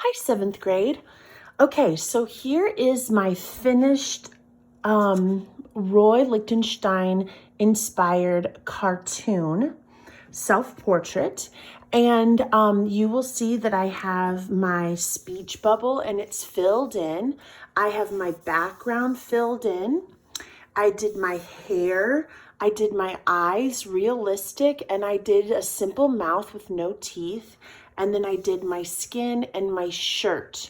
Hi, 7th grade. Okay, so here is my finished Roy Lichtenstein inspired cartoon self-portrait. And you will see that I have my speech bubble and it's filled in. I have my background filled in. I did my hair, I did my eyes realistic, and I did a simple mouth with no teeth, and then I did my skin and my shirt.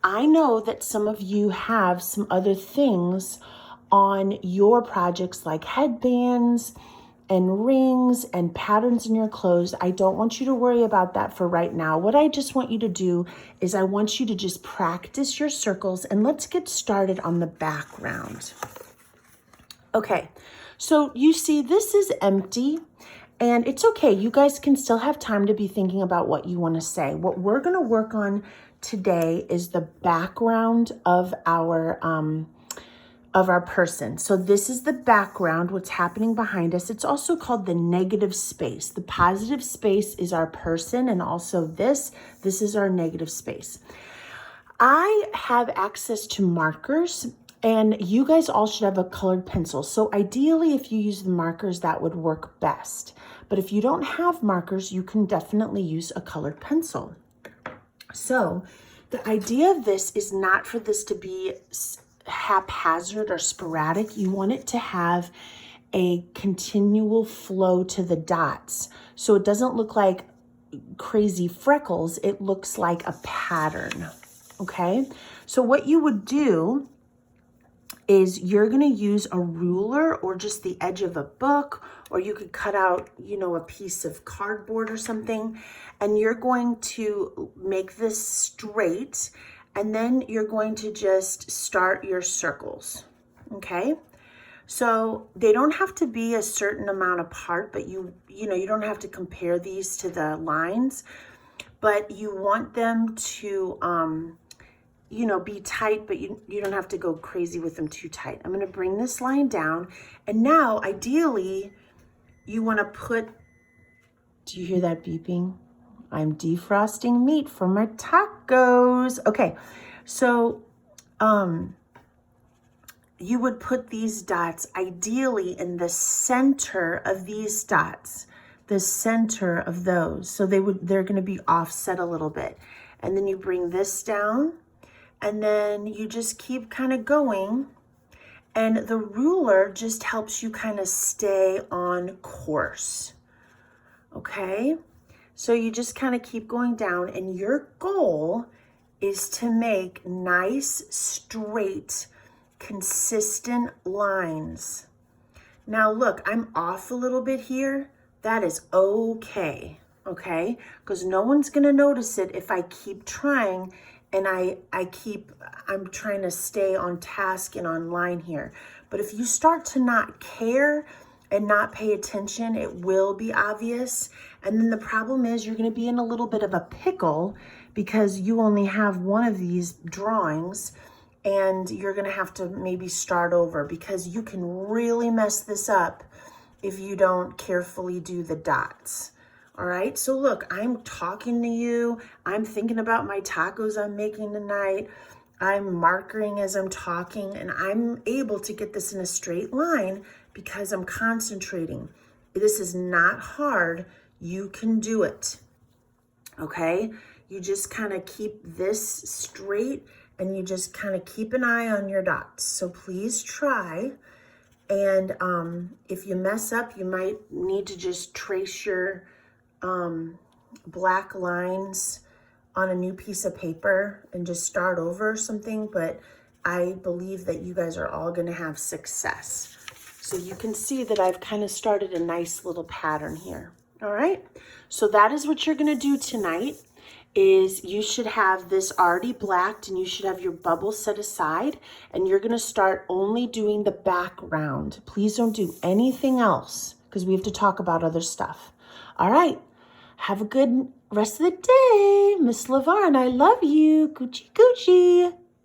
I know that some of you have some other things on your projects like headbands and rings and patterns in your clothes. I don't want you to worry about that for right now. What I just want you to do is I want you to just practice your circles, and let's get started on the background. Okay, so you see this is empty, and it's okay. You guys can still have time to be thinking about what you want to say. What we're going to work on today is the background of our person. So this is the background, what's happening behind us. It's also called the negative space. The positive space is our person, and also this is our negative space. I have access to markers, and you guys all should have a colored pencil. So ideally, if you use the markers, that would work best. But if you don't have markers, you can definitely use a colored pencil. So the idea of this is not for this to be haphazard or sporadic. You want it to have a continual flow to the dots. So it doesn't look like crazy freckles. It looks like a pattern. Okay. So what you would do is you're going to use a ruler or just the edge of a book, or you could cut out, a piece of cardboard or something, and you're going to make this straight, and then you're going to just start your circles. Okay. So they don't have to be a certain amount apart, but you don't have to compare these to the lines, but you want them to, be tight, but you don't have to go crazy with them too tight. I'm going to bring this line down. And now, ideally, you want to put, do you hear that beeping? I'm defrosting meat for my tacos. Okay, so you would put these dots ideally in the center of these dots, the center of those. So they're going to be offset a little bit. And then you bring this down, and then you just keep kind of going, and the ruler just helps you kind of stay on course. Okay, so you just kind of keep going down, and your goal is to make nice, straight, consistent lines. Now look, I'm off a little bit here. That is okay, because no one's gonna notice it if I keep trying, and I'm trying to stay on task and on line here. But if you start to not care and not pay attention, it will be obvious. And then the problem is you're going to be in a little bit of a pickle because you only have one of these drawings, and you're going to have to maybe start over, because you can really mess this up if you don't carefully do the dots. All right, so look, I'm talking to you. I'm thinking about my tacos I'm making tonight. I'm markering as I'm talking, and I'm able to get this in a straight line because I'm concentrating. This is not hard. You can do it, okay? You just kind of keep this straight, and you just kind of keep an eye on your dots. So please try. And if you mess up, you might need to just trace your black lines on a new piece of paper and just start over or something. But I believe that you guys are all going to have success. So you can see that I've kind of started a nice little pattern here. All right. So that is what you're going to do tonight. Is you should have this already blacked, and you should have your bubble set aside, and you're going to start only doing the background. Please don't do anything else, because we have to talk about other stuff. All right. Have a good rest of the day, Miss LeVar, and I love you. Coochie coochie.